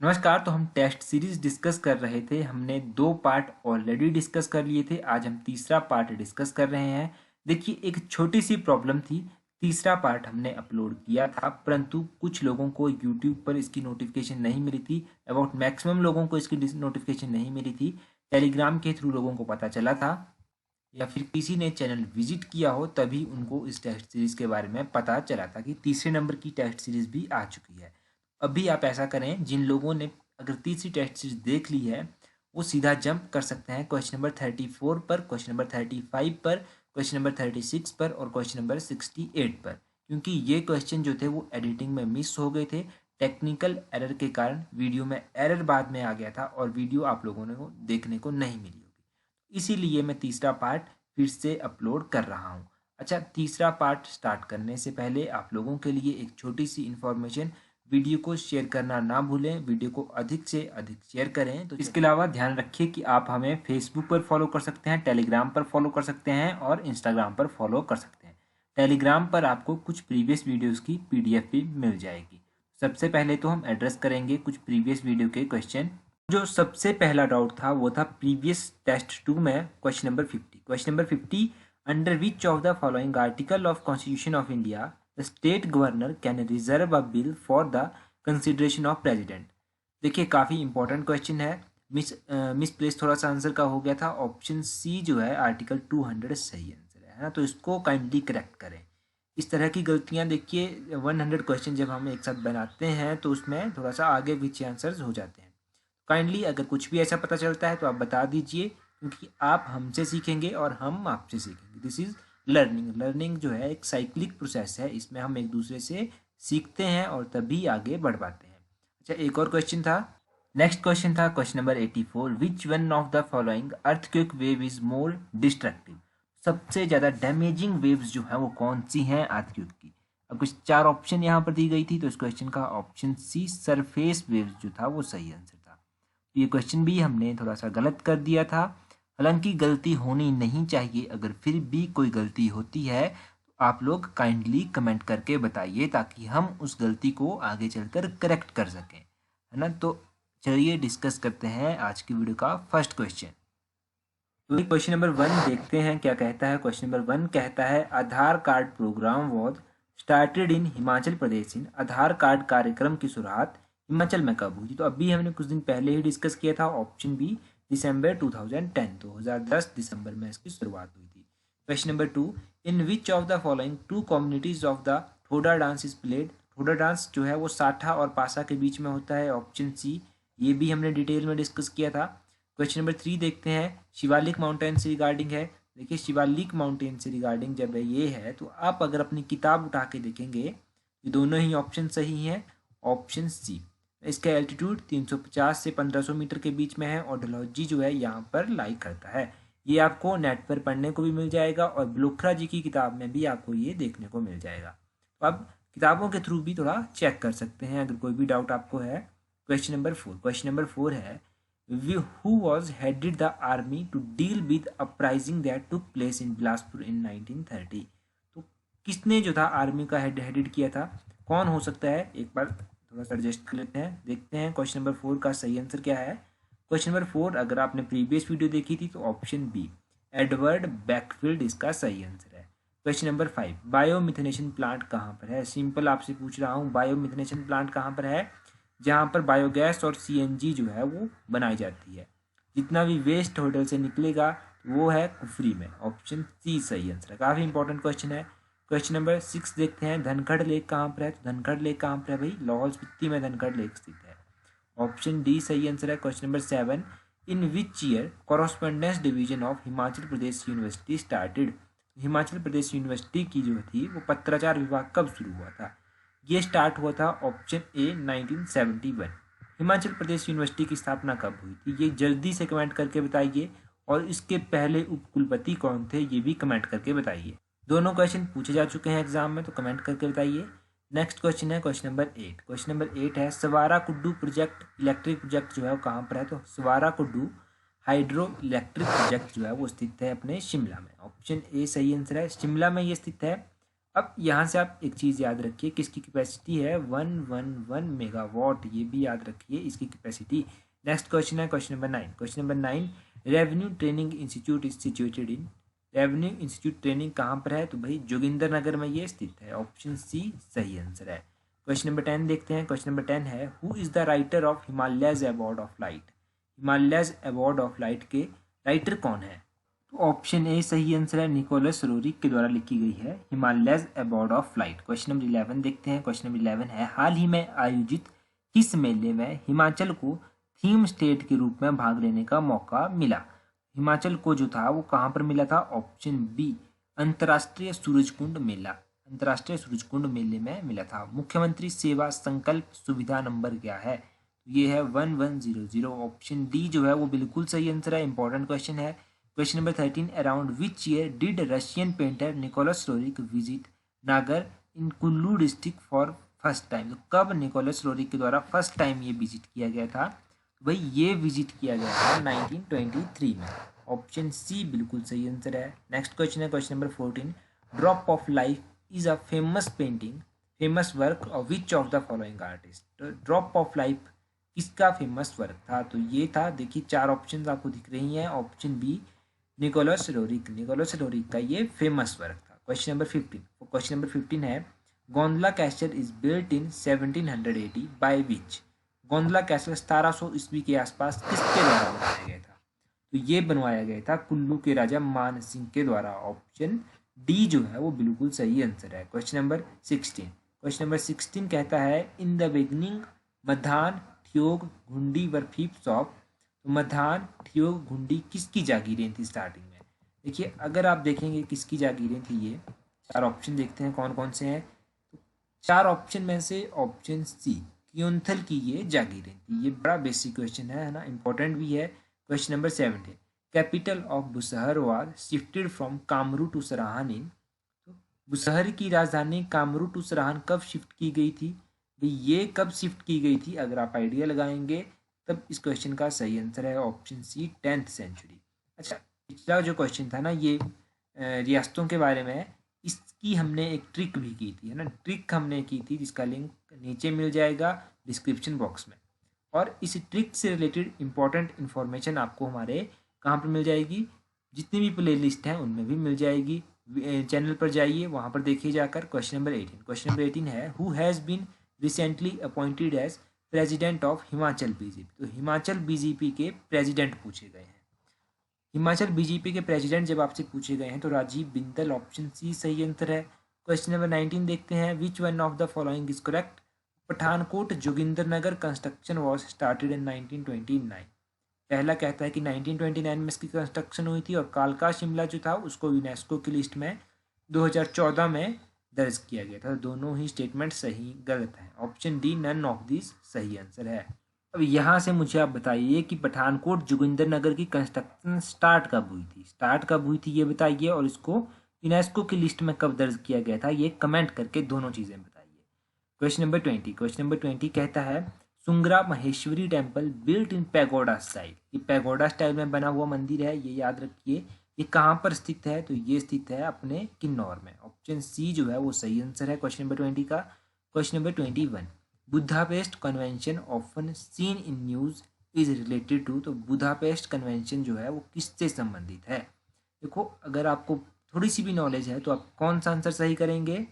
नमस्कार। तो हम टेस्ट सीरीज डिस्कस कर रहे थे। हमने 2 पार्ट ऑलरेडी डिस्कस कर लिए थे। आज हम तीसरा पार्ट डिस्कस कर रहे हैं। देखिए, एक छोटी सी प्रॉब्लम थी। तीसरा पार्ट हमने अपलोड किया था, परंतु कुछ लोगों को यूट्यूब पर इसकी नोटिफिकेशन नहीं मिली थी। अबाउट मैक्सिमम लोगों को इसकी नोटिफिकेशन नहीं मिली थी। टेलीग्राम के थ्रू लोगों को पता चला था, या फिर किसी ने चैनल विजिट किया हो, तभी उनको इस टेस्ट सीरीज के बारे में पता चला था कि तीसरे नंबर की टेस्ट सीरीज भी आ चुकी है। अभी आप ऐसा करें, जिन लोगों ने अगर तीसरी टेस्ट सीरीज देख ली है वो सीधा जंप कर सकते हैं क्वेश्चन नंबर 34 पर, क्वेश्चन नंबर 35 पर, क्वेश्चन नंबर 36 पर और क्वेश्चन नंबर 68 पर, क्योंकि ये क्वेश्चन जो थे वो एडिटिंग में मिस हो गए थे। टेक्निकल एरर के कारण वीडियो में एरर बाद में आ गया था और वीडियो आप लोगों ने को देखने को नहीं मिली होगी। इसीलिए मैं तीसरा पार्ट फिर से अपलोड कर रहा हूँ। अच्छा, तीसरा पार्ट स्टार्ट करने से पहले आप लोगों के लिए एक छोटी सी इन्फॉर्मेशन, वीडियो को शेयर करना ना भूलें। वीडियो को अधिक से अधिक शेयर करें। तो इसके अलावा ध्यान रखिए कि आप हमें फेसबुक पर फॉलो कर सकते हैं, टेलीग्राम पर फॉलो कर सकते हैं और इंस्टाग्राम पर फॉलो कर सकते हैं। टेलीग्राम पर आपको कुछ प्रीवियस वीडियोस की पीडीएफ भी मिल जाएगी। सबसे पहले तो हम एड्रेस करेंगे कुछ प्रीवियस वीडियो के क्वेश्चन। जो सबसे पहला डाउट था वो था प्रीवियस टेस्ट 2 में question number 50। Question number 50, under which of the following article of constitution of India the state governor can reserve a bill for the consideration of president. देखिए, काफ़ी इंपॉर्टेंट क्वेश्चन है। Miss place थोड़ा सा answer का हो गया था। Option C जो है आर्टिकल 200 सही आंसर है ना, तो इसको काइंडली करेक्ट करें। इस तरह की गलतियां, देखिए 100 क्वेश्चन जब हम एक साथ बनाते हैं तो उसमें थोड़ा सा आगे पीछे आंसर्स हो जाते हैं। काइंडली अगर कुछ भी ऐसा पता चलता है तो आप बता दीजिए, क्योंकि आप हमसे सीखेंगे और हम आपसे सीखेंगे। This is learning. लर्निंग जो है एक साइक्लिक प्रोसेस है, इसमें हम एक दूसरे से सीखते हैं और तभी आगे बढ़ पाते हैं। अच्छा, एक और क्वेश्चन था। नेक्स्ट क्वेश्चन था question number 84, which one of the following earthquake wave is more destructive. सबसे ज़्यादा डैमेजिंग वेव्स जो है वो कौन सी हैं अर्थक्वेक की। अब कुछ 4 ऑप्शन यहाँ पर दी गई थी, तो इस क्वेश्चन का ऑप्शन सी सरफेस वेव्स जो था वो सही आंसर था। ये क्वेश्चन भी हमने थोड़ा सा गलत कर दिया था। हालांकि गलती होनी नहीं चाहिए, अगर फिर भी कोई गलती होती है तो आप लोग काइंडली कमेंट करके बताइए, ताकि हम उस गलती को आगे चलकर करेक्ट कर सकें, है ना। तो चलिए डिस्कस करते हैं आज की वीडियो का फर्स्ट क्वेश्चन। तो क्वेश्चन नंबर 1 देखते हैं क्या कहता है। क्वेश्चन नंबर 1 कहता है, Aadhaar card program was started in Himachal Pradesh in. Aadhaar card कार्यक्रम की शुरुआत हिमाचल में कब हुई थी। तो अभी हमने कुछ दिन पहले ही डिस्कस किया था। ऑप्शन बी दिसंबर 2010, 2010 दिसंबर में इसकी शुरुआत हुई थी। Question number 2, in which of the following two communities of the Thoda dance is played. Thoda dance जो है वो साठा और पासा के बीच में होता है। ऑप्शन सी, ये भी हमने डिटेल में डिस्कस किया था। क्वेश्चन नंबर 3 देखते हैं, शिवालिक माउंटेन से रिगार्डिंग है। देखिए, शिवालिक माउंटेन से रिगार्डिंग जब ये है तो आप अगर अपनी किताब उठा के देखेंगे, ये दोनों ही ऑप्शन सही हैं। ऑप्शन सी, इसका एल्टीट्यूड 350 से 1500 मीटर के बीच में है और डलहौजी जो है यहाँ पर लाई करता है। ये आपको नेट पर पढ़ने को भी मिल जाएगा और ब्लोखरा जी की किताब में भी आपको ये देखने को मिल जाएगा। तो आप किताबों के थ्रू भी थोड़ा चेक कर सकते हैं अगर कोई भी डाउट आपको है। क्वेश्चन नंबर 4, क्वेश्चन नंबर 4 है, who was headed the army to deal with uprising that took place in Bilaspur in 1930। तो किसने जो था आर्मी का हेडेड किया था, कौन हो सकता है, एक बार थोड़ा सा एडजस्ट कर लेते हैं, देखते हैं क्वेश्चन नंबर 4 का सही आंसर क्या है। क्वेश्चन नंबर 4 अगर आपने प्रीवियस वीडियो देखी थी तो ऑप्शन बी एडवर्ड बैकफील्ड इसका सही आंसर है। क्वेश्चन नंबर 5, बायोमिथेनेशन प्लांट कहाँ पर है। सिंपल आपसे पूछ रहा हूँ, बायोमिथेनेशन प्लांट कहाँ पर है, जहाँ पर बायोगैस और सीएनजी जो है वो बनाई जाती है। जितना भी वेस्ट होटल से निकलेगा वो है कुफरी में। ऑप्शन सी सही आंसर है। काफ़ी इंपॉर्टेंट क्वेश्चन है। क्वेश्चन नंबर 6 देखते हैं, धनखड़ लेक कहाँ पर है। तो धनखड़ लेक कहाँ पर है भाई, लाहौल स्पीति में धनखड़ लेक स्थित है। ऑप्शन डी सही आंसर है। Question number 7, in which year correspondence division of Himachal Pradesh university started. Himachal Pradesh university की जो थी वो पत्राचार विभाग कब शुरू हुआ था। ये स्टार्ट हुआ था option A 1971। Himachal Pradesh university की स्थापना कब हुई थी, ये जल्दी से कमेंट करके बताइए। और इसके पहले उपकुलपति कौन थे ये भी कमेंट करके बताइए। दोनों क्वेश्चन पूछे जा चुके हैं एग्जाम में, तो कमेंट करके बताइए। नेक्स्ट क्वेश्चन है क्वेश्चन नंबर 8। क्वेश्चन नंबर 8 है, सवारा कुड्डू प्रोजेक्ट इलेक्ट्रिक प्रोजेक्ट जो है वो कहाँ पर है। तो सवारा कुड्डू हाइड्रो इलेक्ट्रिक प्रोजेक्ट जो है वो स्थित है अपने शिमला में। ऑप्शन ए सही आंसर है, शिमला में ये स्थित है। अब यहाँ से आप एक चीज़ याद रखिए, किसकी कैपेसिटी है 111 मेगावाट, ये भी याद रखिए इसकी कैपेसिटी। नेक्स्ट क्वेश्चन है question number 9। Question number 9, revenue training institute is situated in, revenue institute training कहाँ पर है? तो भाई जोगिंदर नगर में ये स्थित है। ऑप्शन सी सही आंसर है। क्वेश्चन नंबर 10 देखते हैं। क्वेश्चन नंबर 10 है, who is the writer of Himalayas award of light? Himalayas award of light के राइटर कौन है? तो ऑप्शन ए सही आंसर है, निकोलस रोरिक के द्वारा लिखी गई है Himalayas award of light. Question number 11 देखते हैं। क्वेश्चन नंबर 11 है, हाल ही में आयोजित किस मेले में हिमाचल को थीम स्टेट के रूप में भाग लेने का मौका मिला? हिमाचल को जो था वो कहाँ पर मिला था? ऑप्शन बी, अंतर्राष्ट्रीय सूरजकुंड मेला, अंतर्राष्ट्रीय सूरजकुंड मेले में मिला था। मुख्यमंत्री सेवा संकल्प सुविधा नंबर क्या है? ये है 1100। ऑप्शन डी जो है वो बिल्कुल सही आंसर है। इंपॉर्टेंट क्वेश्चन है। Question number 13, around which year did Russian painter Nicholas Roerich visit Naggar in Kullu district for first time? तो कब निकोलस रोरिक के द्वारा फर्स्ट टाइम ये विजिट किया गया था? भाई ये विजिट किया गया था 1923 में। ऑप्शन सी बिल्कुल सही आंसर है। नेक्स्ट क्वेश्चन है question number 14, drop of life is a famous painting, famous work of which of the following artist? तो ड्रॉप ऑफ लाइफ किसका फेमस वर्क था? तो ये था, देखिए चार ऑप्शन आपको दिख रही हैं। Option B Nicholas Roerich, Nicholas Roerich का ये फेमस वर्क था। क्वेश्चन नंबर 15, क्वेश्चन नंबर 15 है, Gondla castle is built in 1780 by which? Gondla castle 1700 ईस्वी के आसपास किसके द्वारा बनाया गया था? तो ये बनवाया गया था कुल्लू के राजा मान सिंह के द्वारा। ऑप्शन डी जो है वो बिल्कुल सही आंसर है। क्वेश्चन नंबर 16, क्वेश्चन नंबर 16 कहता है, इन द बिगनिंग मधान ठियोग घुंडी वर फीप्स ऑफ? तो मधान ठियोग घुंडी किसकी जागीरें थी स्टार्टिंग में? देखिए अगर आप देखेंगे किसकी जागीरें थी, ये चार ऑप्शन देखते हैं कौन कौन से हैं। तो चार ऑप्शन में से ऑप्शन सी क्योंथल की ये जागीरें थी। ये बड़ा बेसिक क्वेश्चन है ना, इंपॉर्टेंट भी है। Question number 17, capital of Bushahr was shifted from Kamru to Sarahan in? तो बुसहर की राजधानी कामरू टू सराहन कब शिफ्ट की गई थी? भाई ये कब शिफ्ट की गई थी, अगर आप आइडिया लगाएंगे तब इस क्वेश्चन का सही आंसर है ऑप्शन सी 10th सेंचुरी। अच्छा, पिछला जो क्वेश्चन था ना ये रियासतों के बारे में है, इसकी हमने एक ट्रिक भी की थी, है ना, ट्रिक हमने की थी जिसका लिंक नीचे मिल जाएगा डिस्क्रिप्शन बॉक्स में। और इस ट्रिक से रिलेटेड इंपॉर्टेंट इन्फॉर्मेशन आपको हमारे कहाँ पर मिल जाएगी, जितनी भी प्ले लिस्ट हैं उनमें भी मिल जाएगी। चैनल पर जाइए, वहाँ पर देखिए जाकर। क्वेश्चन नंबर 18, क्वेश्चन नंबर 18 है, who has been recently appointed as president of Himachal BJP? तो हिमाचल बीजेपी के प्रेसिडेंट पूछे गए हैं। हिमाचल बीजेपी के प्रेसिडेंट जब आपसे पूछे गए हैं तो राजीव बिंदल, ऑप्शन सी सही आंसर है। क्वेश्चन नंबर 19 देखते हैं, विच one of the following is correct? Pathankot Jogindernagar construction was started इन 1929। पहला कहता है कि 1929 में इसकी कंस्ट्रक्शन हुई थी, और कालका शिमला जो था उसको यूनेस्को की लिस्ट में 2014 में दर्ज किया गया था। दोनों ही स्टेटमेंट सही गलत हैं। Option D none of this सही आंसर है। अब यहाँ से मुझे आप बताइए कि पठानकोट जोगिंदरनगर की कंस्ट्रक्शन स्टार्ट कब हुई थी? स्टार्ट कब हुई थी ये बताइए, और इसको यूनेस्को की लिस्ट में कब दर्ज किया गया था ये कमेंट करके दोनों चीज़ें बताइए। क्वेश्चन नंबर 20, क्वेश्चन नंबर 20 कहता है, Sungra Maheshwari temple built in pagoda style? ये पैगोडा स्टाइल में बना हुआ मंदिर है, ये याद रखिए। ये कहाँ पर स्थित है? तो ये स्थित है अपने किन्नौर में। ऑप्शन सी जो है वो सही आंसर है क्वेश्चन नंबर 20 का। Question number 21, Budapest convention often seen in news is related to? तो बुदापेस्ट कन्वेंशन जो है वो किससे संबंधित है? देखो अगर आपको थोड़ी सी भी नॉलेज है तो आप कौन सा आंसर सही करेंगे?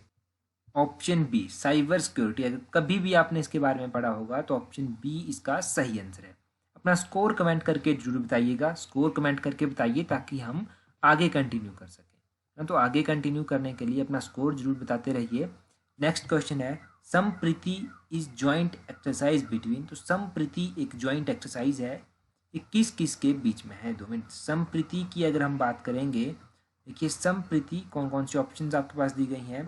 Option B cyber security. अगर कभी भी आपने इसके बारे में पढ़ा होगा तो ऑप्शन बी इसका सही आंसर है। अपना स्कोर कमेंट करके जरूर बताइएगा, स्कोर कमेंट करके बताइए ताकि हम आगे कंटिन्यू कर सकें। तो आगे कंटिन्यू करने के लिए अपना स्कोर जरूर बताते रहिए। नेक्स्ट क्वेश्चन है, समप्रीति इज जॉइंट एक्सरसाइज बिटवीन? तो समप्रीति एक जॉइंट एक्सरसाइज है, ये किस किस के बीच में है? 2 मिनट। समप्रीति की अगर हम बात करेंगे, देखिए समप्रीति कौन कौन सी ऑप्शंस आपके पास दी गई हैं,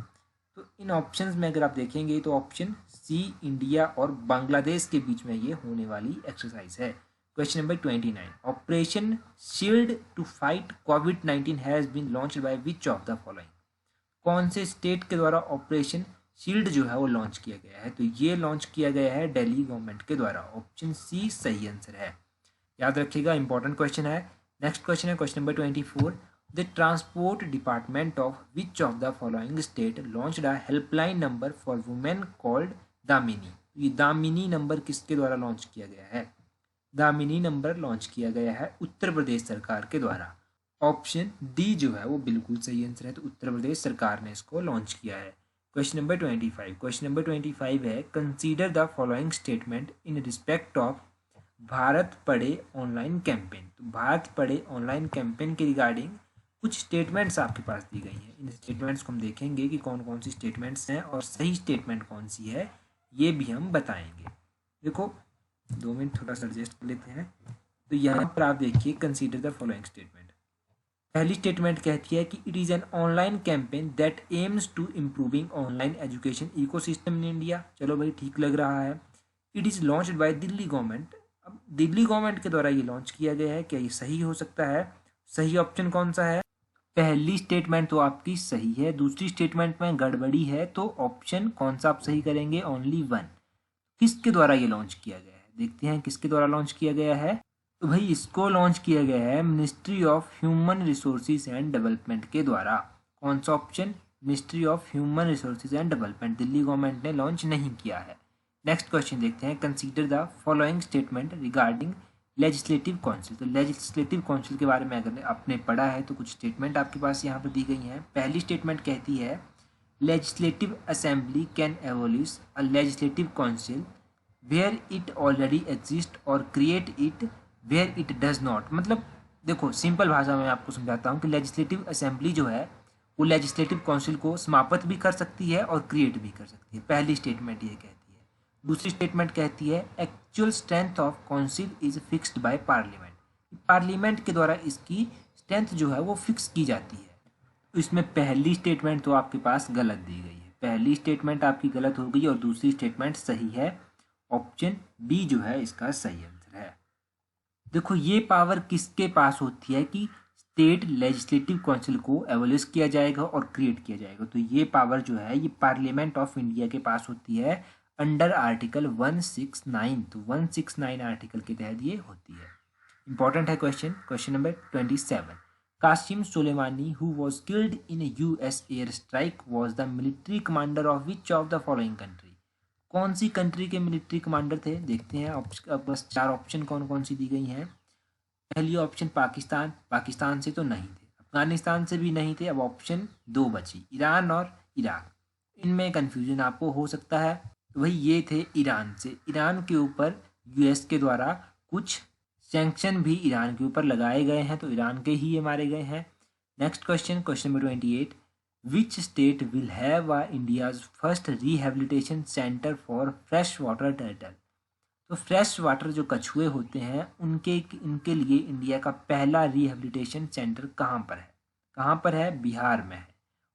तो इन ऑप्शंस में अगर आप देखेंगे तो ऑप्शन सी इंडिया और बांग्लादेश के बीच में ये होने वाली एक्सरसाइज है। Question number 29, operation shield to fight कोविड-19 has been launched by which of the following? कौन से स्टेट के द्वारा ऑपरेशन शील्ड जो है वो लॉन्च किया गया है? तो ये लॉन्च किया गया है दिल्ली गवर्नमेंट के द्वारा। ऑप्शन सी सही आंसर है, याद रखिएगा, इंपॉर्टेंट क्वेश्चन है। नेक्स्ट क्वेश्चन है question number 24, the transport department of which of the following state launched a helpline number for women called Damini. ये दामिनी नंबर किसके द्वारा लॉन्च किया गया है? दामिनी नंबर लॉन्च किया गया है उत्तर प्रदेश सरकार के द्वारा। ऑप्शन डी जो है वो बिल्कुल सही आंसर है, तो उत्तर प्रदेश सरकार ने इसको लॉन्च किया है। क्वेश्चन नंबर 25, क्वेश्चन नंबर 25 है consider the following statement in respect of Bharat पढ़े ऑनलाइन कैंपेन। तो भारत पढ़े ऑनलाइन कैंपेन के रिगार्डिंग कुछ स्टेटमेंट्स आपके पास दी गई हैं। इन स्टेटमेंट्स को हम देखेंगे कि कौन कौन सी स्टेटमेंट्स हैं और सही स्टेटमेंट कौन सी है ये भी हम बताएंगे। देखो 2 मिनट थोड़ा सा एडजस्ट कर लेते हैं। तो यहाँ पर आप देखिए कंसीडर द फॉलोइंग स्टेटमेंट। पहली स्टेटमेंट कहती है कि it is an online campaign that aims to improving online education ecosystem in India. चलो भाई ठीक लग रहा है। It is launched by Delhi government. अब दिल्ली गवर्नमेंट के द्वारा ये लॉन्च किया गया है, क्या ये सही हो सकता है? सही ऑप्शन कौन सा है? पहली स्टेटमेंट तो आपकी सही है, दूसरी स्टेटमेंट में गड़बड़ी है, तो ऑप्शन कौन सा आप सही करेंगे? Only one. किसके द्वारा ये लॉन्च किया गया है? देखते हैं किसके द्वारा लॉन्च किया गया है। तो भाई इसको लॉन्च किया गया है ministry of human resources and development के द्वारा। कौन सा option? Ministry of human resources and development, Delhi government ने लॉन्च नहीं किया है। नेक्स्ट क्वेश्चन देखते हैं consider the following statement regarding legislative council. तो लेजिस्लेटिव काउंसिल के बारे में अगर आपने पढ़ा है तो कुछ स्टेटमेंट आपके पास यहाँ पर दी गई हैं। पहली स्टेटमेंट कहती है legislative assembly can abolish a legislative council where it already exist और create it where it does not. मतलब देखो सिंपल भाषा में आपको समझाता हूँ कि लेजिस्लेटिव असेंबली जो है वो लेजिस्लेटिव काउंसिल को समाप्त भी कर सकती है और क्रिएट भी कर सकती है। पहली स्टेटमेंट ये कहती है। दूसरी स्टेटमेंट कहती है actual strength of council is fixed by parliament. Parliament के द्वारा इसकी स्ट्रेंथ जो है वो फिक्स की जाती है। तो इसमें पहली स्टेटमेंट तो आपके पास गलत दी गई है, पहली स्टेटमेंट आपकी गलत हो गई और दूसरी स्टेटमेंट सही है। ऑप्शन बी जो है इसका सही आंसर है। देखो ये पावर किसके पास होती है कि स्टेट लेजिस्लेटिव काउंसिल को एबॉलिश किया जाएगा और क्रिएट किया जाएगा। तो ये पावर जो है ये पार्लियामेंट ऑफ इंडिया के पास होती है अंडर आर्टिकल 169। तो 169 आर्टिकल के तहत ये होती है। इंपॉर्टेंट है question. Question number 27, Qasem Soleimani who was killed in US air strike was the military commander of which of the following country. कौन सी कंट्री के मिलिट्री कमांडर थे? देखते हैं। अब बस 4 ऑप्शन कौन कौन सी दी गई हैं। पहली ऑप्शन पाकिस्तान, पाकिस्तान से तो नहीं थे। अफगानिस्तान से भी नहीं थे। अब ऑप्शन 2 बची, ईरान और इराक। इनमें कन्फ्यूजन आपको हो सकता है। तो भाई ये थे ईरान से। ईरान के ऊपर US के द्वारा कुछ सैंक्शन भी ईरान के ऊपर लगाए गए हैं, तो ईरान के ही ये मारे गए हैं। Next question, question number 28, which state will have India's first rehabilitation centre for fresh water turtle. तो फ्रेश वाटर जो कछुए होते हैं इनके लिए इंडिया का पहला रिहेबिलिटेशन सेंटर कहाँ पर है? कहाँ पर है? बिहार में है।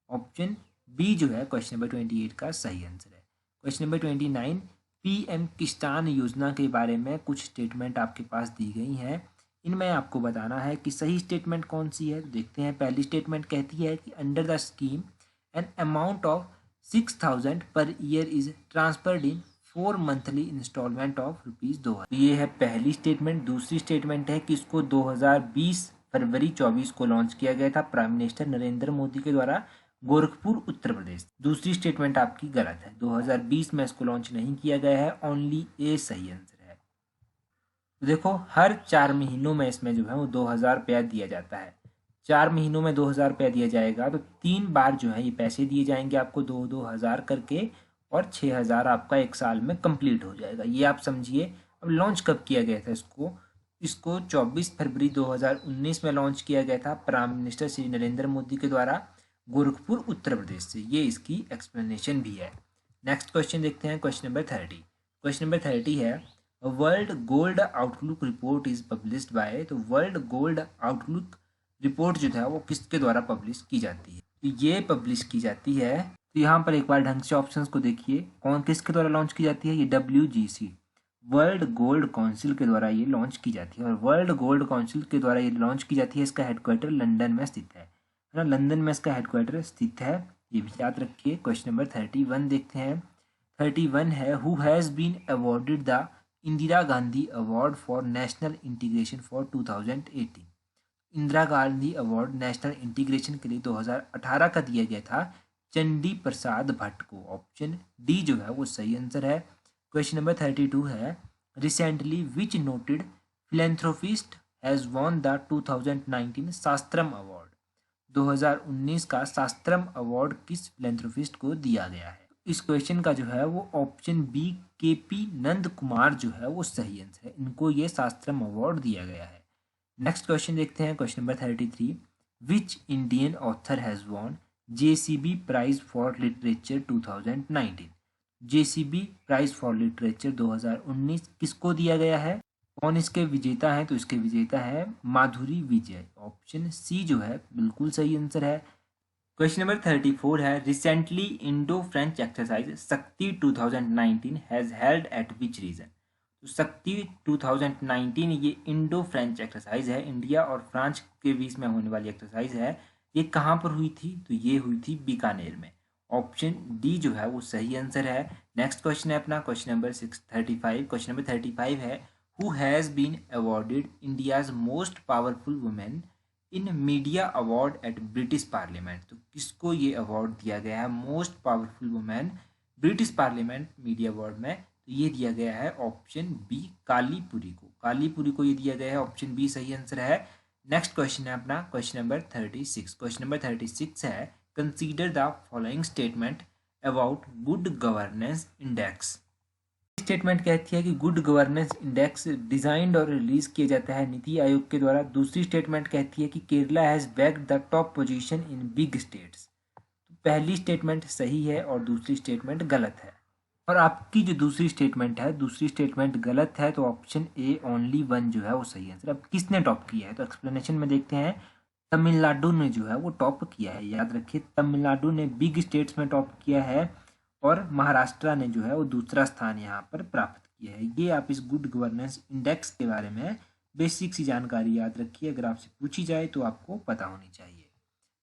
ऑप्शन बी जो है क्वेश्चन नंबर 28 का सही आंसर है। क्वेश्चन नंबर 29, PM किसान योजना के बारे में कुछ स्टेटमेंट आपके पास दी गई हैं। इनमें आपको बताना है कि सही स्टेटमेंट कौन सी है। तो देखते हैं। पहली स्टेटमेंट कहती है कि under the scheme an amount of 6000 per year is transferred in 4 monthly installment of ₹2,000। ये है पहली स्टेटमेंट। दूसरी स्टेटमेंट है कि इसको 2020 फरवरी 24 को लॉन्च किया गया था प्राइम मिनिस्टर नरेंद्र मोदी के द्वारा, गोरखपुर उत्तर प्रदेश। दूसरी स्टेटमेंट आपकी गलत है, 2020 में इसको लॉन्च नहीं किया गया है। ओनली ए सही आंसर है। तो देखो हर 4 महीनों में इसमें जो है वो 2000 रुपया दिया जाता है। 4 महीनों में 2000 रुपया दिया जाएगा, तो 3 बार जो है ये पैसे दिए जाएंगे आपको 2-2 हज़ार करके, और 6000 आपका 1 साल में कंप्लीट हो जाएगा। ये आप समझिए। अब लॉन्च कब किया गया था इसको 24 फरवरी 2019 में लॉन्च किया गया था प्राइम मिनिस्टर श्री नरेंद्र मोदी के द्वारा, गोरखपुर उत्तर प्रदेश से। ये इसकी एक्सप्लेनेशन भी है। नेक्स्ट क्वेश्चन देखते हैं। क्वेश्चन नंबर 30, क्वेश्चन नंबर 30 है world gold outlook report is published by. तो वर्ल्ड गोल्ड आउटलुक रिपोर्ट जो है वो किसके द्वारा पब्लिश की जाती है? तो ये पब्लिश की जाती है, तो यहाँ पर एक बार ढंग से ऑप्शंस को देखिए, कौन किसके द्वारा लॉन्च की जाती है? ये WGC वर्ल्ड गोल्ड काउंसिल के द्वारा ये लॉन्च की जाती है। और वर्ल्ड गोल्ड काउंसिल के द्वारा ये लॉन्च की जाती है। इसका हेडक्वार्टर लंदन में स्थित है ना, लंदन में इसका हेडक्वार्टर स्थित है, ये भी याद रखिए। क्वेश्चन नंबर 31 देखते हैं। 31 है who has been awarded the Indira Gandhi award for national integration for 2018। Indira Gandhi award national integration के लिए 2018 का दिया गया था चंडी प्रसाद भट्ट को। ऑप्शन डी जो है वो सही आंसर है। क्वेश्चन नंबर 32 है, recently which noted philanthropist has won the 2019 Shastram award. 2019 का शास्त्रम अवार्ड किस फिलेंथ्रोपिस्ट को दिया गया है? इस क्वेश्चन का जो है वो option B KP Nand Kumar जो है वो सही आंसर है। इनको ये शास्त्रम अवार्ड दिया गया है। नेक्स्ट क्वेश्चन देखते हैं, question number 33, which Indian author has won JCB prize for literature 2019। JCB prize for literature 2019 किसको दिया गया है? कौन इसके विजेता हैं? तो इसके विजेता है माधुरी विजय। ऑप्शन सी जो है बिल्कुल सही आंसर है। क्वेश्चन नंबर 34 है, रिसेंटली इंडो फ्रेंच एक्सरसाइज शक्ति 2019 has held at which region. तो शक्ति 2019 ये इंडो फ्रेंच एक्सरसाइज है, इंडिया और फ्रांस के बीच में होने वाली एक्सरसाइज है। ये कहाँ पर हुई थी? तो ये हुई थी बीकानेर में। ऑप्शन डी जो है वो सही आंसर है। नेक्स्ट क्वेश्चन है अपना क्वेश्चन नंबर 635। क्वेश्चन नंबर 35 है, who has been awarded India's most powerful women in media award at British parliament. तो किसको ये अवार्ड दिया गया है most powerful women British parliament media award में? तो ये दिया गया है ऑप्शन बी कालीपुरी को। कालीपुरी को ये दिया गया है, ऑप्शन बी सही आंसर है। नेक्स्ट क्वेश्चन है अपना क्वेश्चन नंबर 36। क्वेश्चन नंबर 36 है, consider the following statement about good governance index. Statement कहती है कि गुड गवर्नेंस इंडेक्स डिजाइंड और रिलीज किया जाता है नीति आयोग के द्वारा। दूसरी स्टेटमेंट कहती है कि Kerala has bagged the top position in big states. तो पहली स्टेटमेंट सही है और दूसरी स्टेटमेंट गलत है। और आपकी जो दूसरी स्टेटमेंट है, दूसरी स्टेटमेंट गलत है, तो ऑप्शन ए ओनली वन जो है वो सही आंसर। अब किसने टॉप किया है? तो एक्सप्लेनेशन में देखते हैं। तमिलनाडु ने जो है वो टॉप किया है। याद रखिए, तमिलनाडु ने बिग स्टेट्स में टॉप किया है और महाराष्ट्र ने जो है वो दूसरा स्थान यहाँ पर प्राप्त किया है। ये आप इस गुड गवर्नेंस इंडेक्स के बारे में बेसिक सी जानकारी याद रखिए, अगर आपसे पूछी जाए तो आपको पता होनी चाहिए।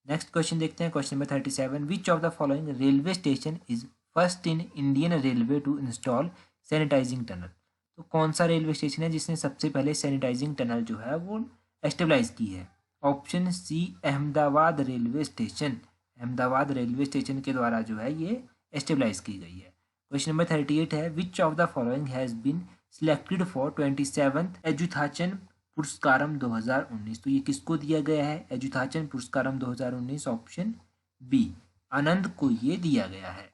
नेक्स्ट क्वेश्चन देखते हैं, question number 37, which of the following railway station is first in Indian railway to install sanitising tunnel. तो कौन सा रेलवे स्टेशन है जिसने सबसे पहले सैनिटाइजिंग टनल जो है वो एस्टेब्लाइज की है? Option C Ahmedabad railway station. Ahmedabad railway station के द्वारा जो है ये एस्टेब्लाइज की गई है। क्वेश्चन नंबर 38 है, which of the following has been selected for 27th Ezhuthachan Puraskaram 2019। तो ये किसको दिया गया है एजुथाचन पुरस्कारम 2019? ऑप्शन बी आनंद को ये दिया गया है।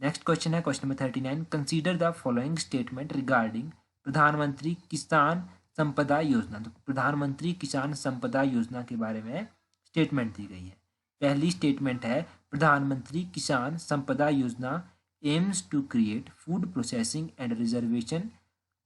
नेक्स्ट क्वेश्चन है question number 39, consider the following statement regarding प्रधानमंत्री किसान संपदा योजना। तो प्रधानमंत्री किसान संपदा योजना के बारे में स्टेटमेंट दी गई है। पहली स्टेटमेंट है, प्रधानमंत्री Kisan Sampada Yojana aims to create food processing and reservation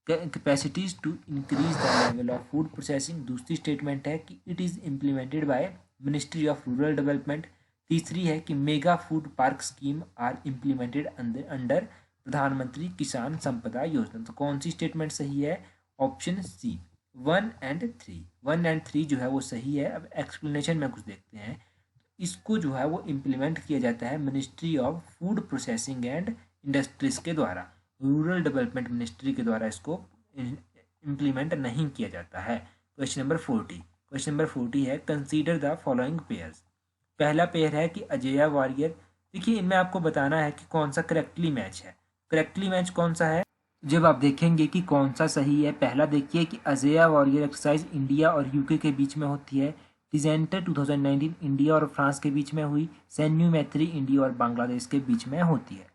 capacities to increase the level of food processing. दूसरी स्टेटमेंट है कि it is implemented by ministry of rural development. तीसरी है कि mega food park scheme are implemented under Pradhanmantri Kisan Sampada योजना। तो कौन सी statement सही है? Option C 1 and 3। 1 and 3 जो है वो सही है। अब एक्सप्लेनेशन में कुछ देखते हैं। इसको जो है वो इम्प्लीमेंट किया जाता है ministry of food processing and industries के द्वारा। रूरल डेवलपमेंट मिनिस्ट्री के द्वारा इसको इम्प्लीमेंट नहीं किया जाता है। Question number 40। क्वेश्चन नंबर 40 है, कंसीडर द फॉलोइंग पेयर्स। पहला पेयर है कि अजया वॉरियर। देखिए, इनमें आपको बताना है कि कौन सा करेक्टली मैच है। करेक्टली मैच कौन सा है? जब आप देखेंगे कि कौन सा सही है, पहला देखिए कि अजया वॉरियर एक्सरसाइज इंडिया और यूके के बीच में होती है। टिजेंटर 2019 इंडिया और फ्रांस के बीच में हुई। सैन्यू मैत्री इंडिया और बांग्लादेश के बीच में होती है।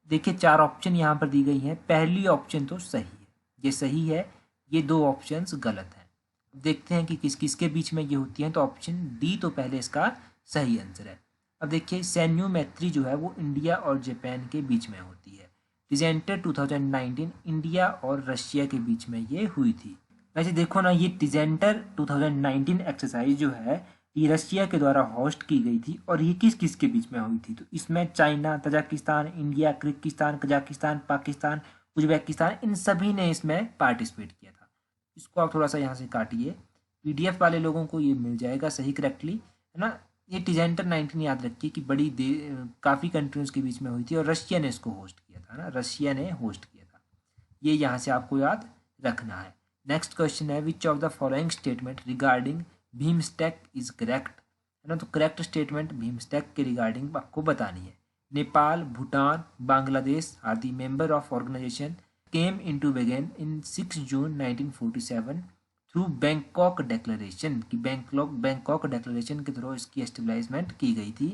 देखिए, 4 ऑप्शन यहाँ पर दी गई हैं। पहली ऑप्शन तो सही है, ये सही है। ये 2 ऑप्शंस गलत हैं। देखते हैं कि किस किस के बीच में ये होती हैं। तो ऑप्शन डी तो पहले इसका सही आंसर है। अब देखिए, सैन्यू मैत्री जो है वो इंडिया और जापान के बीच में होती है। टिजेंटर 2019 इंडिया और रशिया के बीच में ये हुई थी। वैसे देखो ना, ये टिजेंटर 2019 एक्सरसाइज जो है ये रशिया के द्वारा होस्ट की गई थी। और ये किस किस के बीच में हुई थी? तो इसमें China, Tajikistan, India, Kyrgyzstan, Kazakhstan, Pakistan, Uzbekistan, इन सभी ने इसमें पार्टिसिपेट किया था। इसको आप थोड़ा सा यहाँ से काटिए, PDF वाले लोगों को ये मिल जाएगा सही करेक्टली, है ना। ये टिजेंटर 19 याद रखिए कि काफ़ी कंट्रीज के बीच में हुई थी और रशिया ने इसको होस्ट किया था ना, रशिया ने होस्ट किया था। ये यहाँ से आपको याद रखना है। नेक्स्ट क्वेश्चन है, which of the following statement regarding BIMSTEC is correct, है ना। तो करेक्ट स्टेटमेंट भीमस्टैक के रिगार्डिंग आपको बतानी है। Nepal, Bhutan, Bangladesh are the member of organisation came into begin in 6 June 1947 through Bangkok declaration, की बैंकॉक डेक्लेरेशन के थ्रू इसकी एस्टेब्लिशमेंट की गई थी।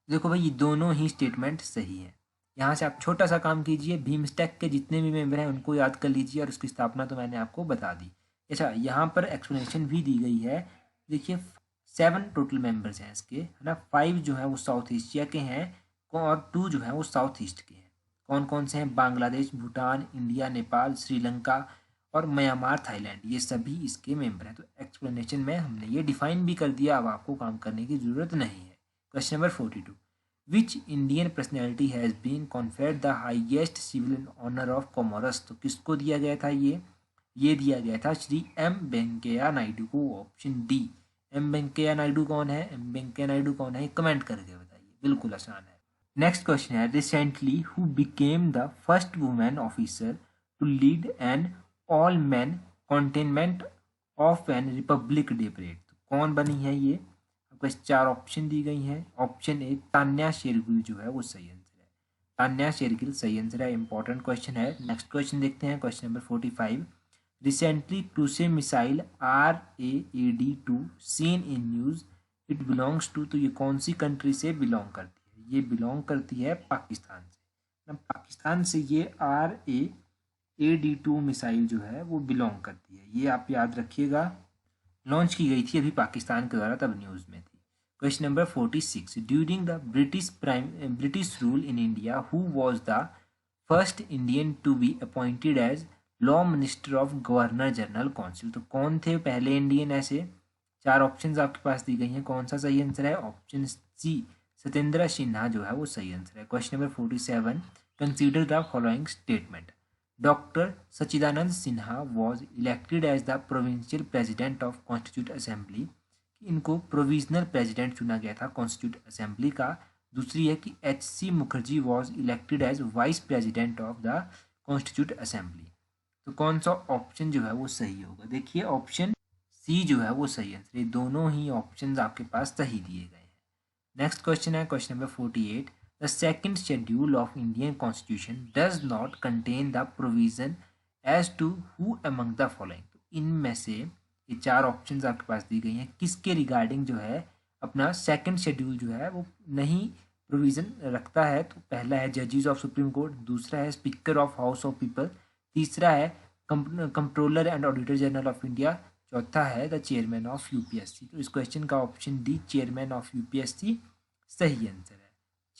देखो भाई, ये दोनों ही स्टेटमेंट सही है। यहाँ से आप छोटा सा काम कीजिए, भीमस्टैक के जितने भी मेंबर हैं उनको याद कर लीजिए और उसकी स्थापना तो मैंने आपको बता दी। अच्छा, यहाँ पर एक्सप्लेनेशन भी दी गई है। देखिए 7 टोटल मेंबर्स हैं इसके, है ना। 5 जो है वो साउथ एशिया के हैं और 2 जो है वो साउथ ईस्ट के हैं। कौन कौन से हैं? बांग्लादेश, भूटान, इंडिया, नेपाल, श्रीलंका और म्यांमार, थाईलैंड, ये सभी इसके मेंबर हैं। तो एक्सप्लेनेशन में हमने ये डिफाइन भी कर दिया, अब आपको काम करने की जरूरत नहीं है। Question number 42, which Indian personality has been conferred the highest civil honour of Comoros? तो किसको दिया गया था ये दिया गया था श्री एम वेंकैया नायडू को। Option D. M Venkaiah Naidu कौन है? एम वेंकैया नायडू कौन है? कमेंट करके बताइए, बिल्कुल आसान है। नेक्स्ट क्वेश्चन है, recently who became the first women officer to lead an all man containment of an republic day parade? तो कौन बनी है ये? आपको 4 ऑप्शन दी गई हैं। ऑप्शन ए, तान्या शेरगिल जो है वो सही आंसर है। तान्या शेरगिल सही आंसर है। इंपॉर्टेंट क्वेश्चन है। नेक्स्ट क्वेश्चन देखते हैं, question number 45, recently cruise missile RAAD-2 seen in news it belongs to, तो ये कौन सी कंट्री से बिलोंग करती है? ये बिलोंग करती है पाकिस्तान से। पाकिस्तान से ये RAAD-2 मिसाइल जो है वो बिलोंग करती है, ये आप याद रखिएगा। लॉन्च की गई थी अभी पाकिस्तान के द्वारा, तब न्यूज़ में थी। Question number 46, during the British rule in India who was the first Indian to be appointed as law minister of governor general council? तो कौन थे पहले इंडियन ऐसे? 4 ऑप्शंस आपके पास दी गई हैं, कौन सा सही आंसर है? ऑप्शन सी, सत्येंद्र सिन्हा जो है वो सही आंसर है। Question number 47, consider the following statement, doctor Sachchidananda Sinha was elected as the provincial president of constituent assembly, इनको प्रोविजनल प्रेसिडेंट चुना गया था कॉन्स्टिट्यूट असेंबली का। दूसरी है कि HC Mukherjee was elected as vice president of the constituent assembly. तो कौन सा ऑप्शन जो है वो सही होगा? देखिए ऑप्शन सी जो है वो सही आंसर। ये दोनों ही ऑप्शंस आपके पास सही दिए गए हैं। नेक्स्ट क्वेश्चन है, question number 48, the second schedule of Indian constitution does not contain the provision as to who among the following? तो इनमें से ये 4 ऑप्शंस आपके पास दी गई हैं, किसके रिगार्डिंग जो है अपना सेकंड शेड्यूल जो है वो नहीं प्रोविजन रखता है? तो पहला है जजेस ऑफ सुप्रीम कोर्ट, दूसरा है speaker of house of people, तीसरा है controller and auditor general of India, चौथा है द चेयरमैन ऑफ UPSC। तो इस क्वेश्चन का option D, chairman of UPSC सही आंसर है।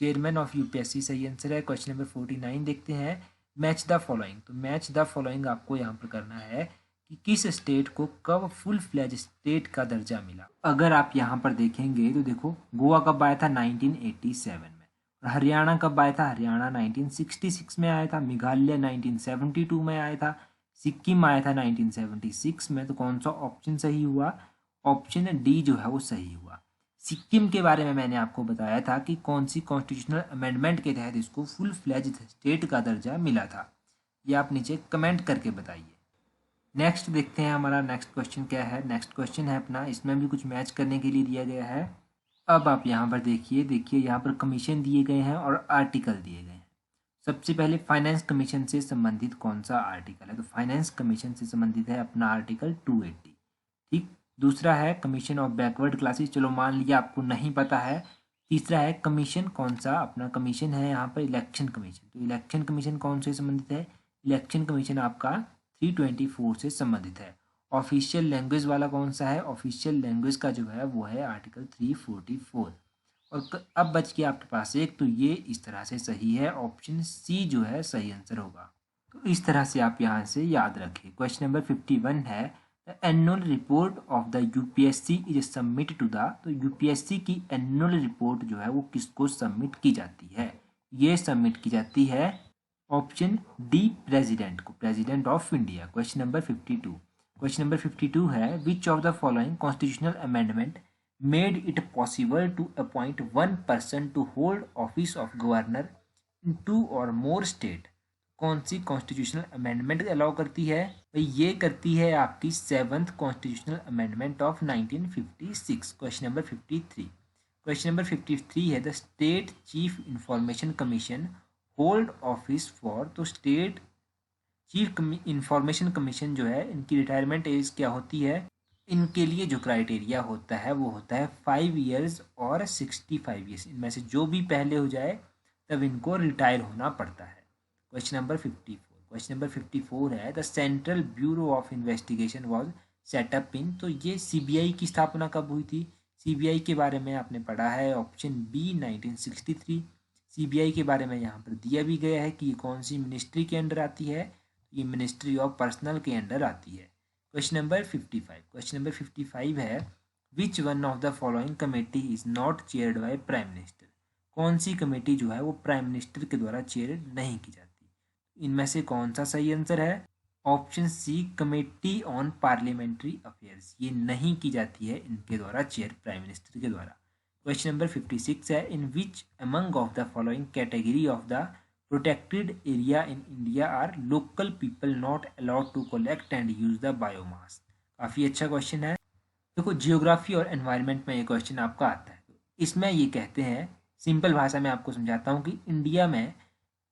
चेयरमैन ऑफ UPSC सही आंसर है। क्वेश्चन नंबर 49 देखते हैं, मैच द फॉलोइंग। तो मैच द फॉलोइंग आपको यहाँ पर करना है कि किस स्टेट को कब फुल फ्लैज स्टेट का दर्जा मिला। अगर आप यहाँ पर देखेंगे तो देखो, गोवा कब आया था? 1987 में। और हरियाणा कब आया था? हरियाणा 1966 में आया था। मेघालय 1972 में आया था। सिक्किम आया था 1976 में। तो कौन सा ऑप्शन सही हुआ? ऑप्शन डी जो है वो सही हुआ। सिक्किम के बारे में मैंने आपको बताया था कि कौन सी कॉन्स्टिट्यूशनल अमेंडमेंट के तहत इसको फुल फ्लैज स्टेट का दर्जा मिला था। ये आप नीचे कमेंट करके बताइए। नेक्स्ट देखते हैं, हमारा नेक्स्ट क्वेश्चन क्या है। नेक्स्ट क्वेश्चन है अपना, इसमें भी कुछ मैच करने के लिए दिया गया है। अब आप यहाँ पर देखिए यहाँ पर कमीशन दिए गए हैं और आर्टिकल दिए गए हैं। सबसे पहले फाइनेंस कमीशन से संबंधित कौन सा आर्टिकल है? तो फाइनेंस कमीशन से संबंधित है अपना आर्टिकल 280। ठीक। दूसरा है कमीशन ऑफ बैकवर्ड क्लासेस, चलो मान लिया आपको नहीं पता है। तीसरा है कमीशन, कौन सा अपना कमीशन है यहाँ पर? Election commission. तो इलेक्शन कमीशन कौन से संबंधित है? इलेक्शन कमीशन आपका 324 से संबंधित है। ऑफिशियल लैंग्वेज वाला कौन सा है? ऑफिशियल लैंग्वेज का जो है वो है आर्टिकल 344। और अब बच गया आपके पास एक, तो ये इस तरह से सही है। ऑप्शन सी जो है सही आंसर होगा। तो इस तरह से आप यहाँ से याद रखें। क्वेश्चन नंबर 51 है, the annual report of the UPSC is submit to the, तो UPSC की एनुअल रिपोर्ट जो है वो किसको सबमिट की जाती है? ये सबमिट की जाती है ऑप्शन डी, प्रेसिडेंट को, president of India. Question number 52, question number 52 है, which of the following constitutional amendment made it possible to appoint one person to hold office of governor in 2 or more state? कौन सी constitutional amendment allow करती है? भाई ये करती है आपकी 7th constitutional amendment of 1956। Question number 53। Question number 53 है the state chief information commission hold office for. तो स्टेट चीफ इंफॉर्मेशन कमीशन जो है इनकी रिटायरमेंट एज क्या होती है? इनके लिए जो क्राइटेरिया होता है वो होता है 5 ईयर्स और 65 ईयर्स। इनमें से जो भी पहले हो जाए तब इनको रिटायर होना पड़ता है। Question number 54। क्वेश्चन नंबर 54 है the Central Bureau of Investigation was set up in. तो ये सीबीआई की स्थापना कब हुई थी? सीबीआई के बारे में आपने पढ़ा है ऑप्शन बी 1963। सीबीआई के बारे में यहाँ पर दिया भी गया है कि ये कौन सी मिनिस्ट्री के अंडर आती है? ये मिनिस्ट्री ऑफ पर्सनल के अंडर आती है। Question number 55। क्वेश्चन नंबर 55 है which one of the following committee is not chaired by prime minister. कौन सी कमेटी जो है वो प्राइम मिनिस्टर के द्वारा चेयर नहीं की जाती? इनमें से कौन सा सही आंसर है? Option C committee on parliamentary affairs. ये नहीं की जाती है इनके द्वारा चेयर प्राइम मिनिस्टर के द्वारा। क्वेश्चन नंबर 56 है in which among of the following category of the protected area in India are local people not allowed to collect and use the biomass. काफ़ी अच्छा क्वेश्चन है। देखो जियोग्राफी और environment में ये क्वेश्चन आपका आता है। इसमें ये कहते हैं, सिंपल भाषा में आपको समझाता हूँ कि इंडिया में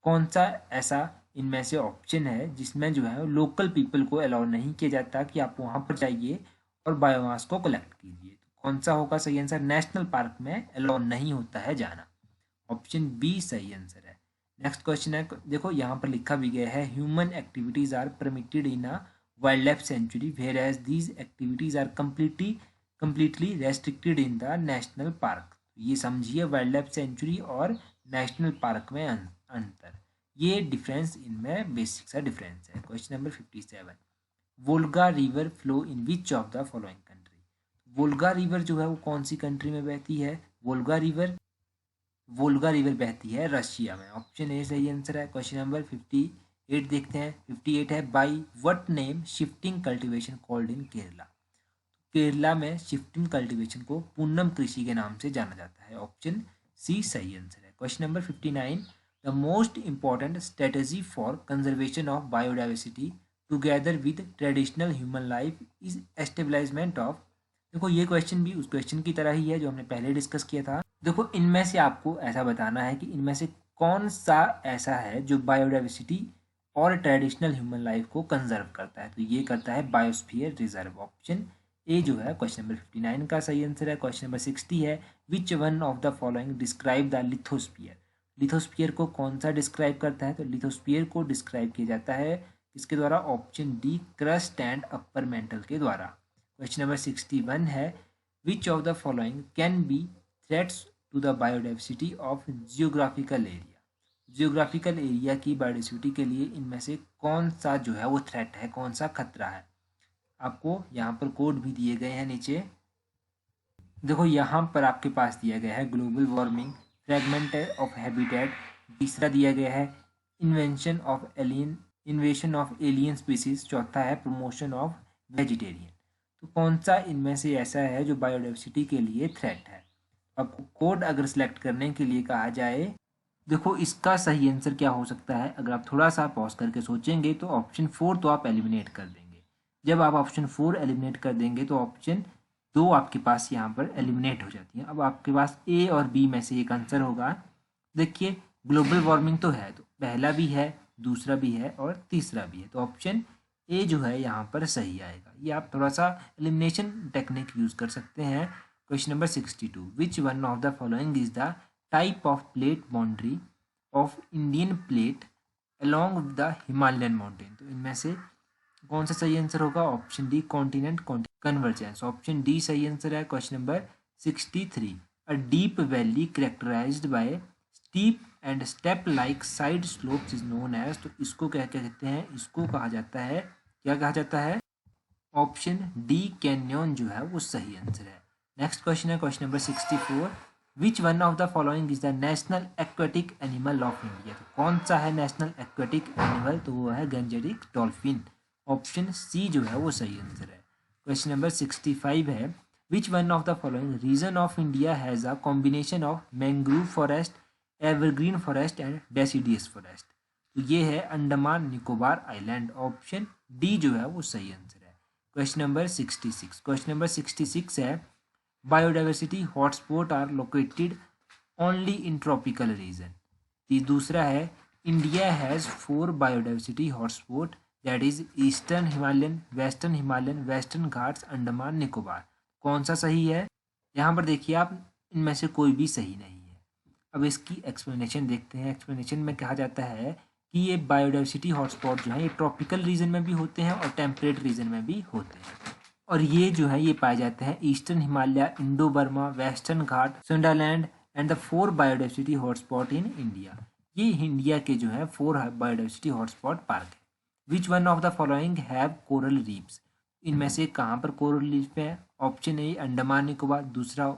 कौन सा ऐसा इनमें से ऑप्शन है जिसमें जो है लोकल पीपल को अलाउ नहीं किया जाता कि आप वहाँ पर जाइए और बायोमास को कलेक्ट कीजिए। तो कौन सा होगा सही आंसर? नेशनल पार्क में अलाउ नहीं होता है जाना। ऑप्शन बी सही आंसर है। नेक्स्ट क्वेश्चन है, देखो यहाँ पर लिखा भी गया है human activities are permitted in a wild life sanctuary whereas these activities are completely restricted in the national park. ये समझिए वाइल्ड लाइफ सेंचुरी और नेशनल पार्क में अंतर, ये डिफरेंस इनमें बेसिक सा डिफरेंस है। Question number 57 Volga river flow in which of the following country. Volga river जो है वो कौन सी कंट्री में बहती है? वोल्गा रिवर बहती है रशिया में। ऑप्शन ए सही आंसर है। क्वेश्चन नंबर 58 देखते हैं। 58 है by what name shifting cultivation called in Kerala. Kerala में शिफ्टिंग कल्टीवेशन को पूनम कृषि के नाम से जाना जाता है। ऑप्शन सी सही आंसर है। Question number 59 the most important strategy for conservation of biodiversity together with traditional human life is establishment of. देखो ये क्वेश्चन भी उस क्वेश्चन की तरह ही है जो हमने पहले डिस्कस किया था। देखो इनमें से आपको ऐसा बताना है कि इनमें से कौन सा ऐसा है जो बायोडाइवर्सिटी और ट्रेडिशनल ह्यूमन लाइफ को कंजर्व करता है। तो ये करता है बायोस्फीयर रिजर्व। ऑप्शन ए जो है क्वेश्चन नंबर 59 का सही आंसर है। क्वेश्चन नंबर 60 है which one of the following describe the lithosphere. Lithosphere को कौन सा डिस्क्राइब करता है? तो लिथोस्फीयर को डिस्क्राइब किया जाता है किसके द्वारा? Option D crust and upper mantle के द्वारा। क्वेश्चन नंबर 61 है which of the following can be threats to the biodiversity of geographical area. Geographical area की बायोडाइवर्सिटी के लिए इनमें से कौन सा जो है वो थ्रेट है, कौन सा खतरा है? आपको यहाँ पर कोड भी दिए गए हैं नीचे। देखो यहाँ पर आपके पास दिया गया है global warming, fragment of habitat, तीसरा दिया गया है इन्वेंशन ऑफ एलियन स्पीसीज, चौथा है प्रमोशन ऑफ वेजिटेरियन। तो कौन सा इनमें से ऐसा है जो बायोडाइवर्सिटी के लिए थ्रेट है? आपको कोड अगर सिलेक्ट करने के लिए कहा जाए, देखो इसका सही आंसर क्या हो सकता है? अगर आप थोड़ा सा पॉज करके सोचेंगे तो ऑप्शन 4 तो आप एलिमिनेट कर देंगे। जब आप ऑप्शन 4 एलिमिनेट कर देंगे तो ऑप्शन 2 आपके पास यहाँ पर एलिमिनेट हो जाती है। अब आपके पास ए और बी में से एक आंसर होगा। देखिए ग्लोबल वार्मिंग तो है, तो पहला भी है, दूसरा भी है और तीसरा भी है, तो ऑप्शन ए जो है यहाँ पर सही आएगा। ये आप थोड़ा सा एलिमिनेशन टेक्निक यूज कर सकते हैं। Question number 62 which one of the following is the type of plate boundary of Indian plate along with the Himalayan mountain. तो इनमें से कौन सा सही आंसर होगा? Option D continent convergence. Option D सही आंसर है। Question number 63 a deep valley characterized by steep and step like side slopes is known as. तो इसको क्या कहते हैं? इसको कहा जाता है, क्या कहा जाता है? ऑप्शन डी कैन्यन जो है वो सही आंसर है। नेक्स्ट क्वेश्चन है question number 64 which one of the following is the national aquatic animal of India. तो कौन सा है नेशनल एक्वेटिक एनिमल? तो वो है गंजेटिक डॉल्फिन। ऑप्शन सी जो है वो सही आंसर है। क्वेश्चन नंबर 65 है which one of the following region of India has a combination of mangrove forest, evergreen forest and deciduous forest. तो ये है Andaman Nicobar island. Option D जो है वो सही आंसर है। क्वेश्चन नंबर 66, क्वेश्चन नंबर 66 है biodiversity hotspot are located only in tropical region. दूसरा है India has 4 biodiversity hotspot that is eastern Himalayan, western Himalayan, western Ghats, Andaman Nicobar. कौन सा सही है? यहाँ पर देखिए आप, इनमें से कोई भी सही नहीं है। अब इसकी एक्सप्लेनेशन देखते हैं। एक्सप्लेनेशन में कहा जाता है कि ये बायोडाइवर्सिटी हॉटस्पॉट जो है ये ट्रॉपिकल रीजन में भी होते हैं और टेम्परेट रीजन में भी होते हैं। और ये जो है ये पाए जाते हैं eastern Himalaya, Indo Burma, western Ghat, Sundaland and the 4 biodiversity hotspot in India. ये इंडिया के जो है 4 बायोडाइवर्सिटी हॉटस्पॉट पार्क है। Which one of the following have coral reefs? इनमें से कहाँ पर कोरल रीफ है? ऑप्शन ए अंडमान निकोबार, दूसरा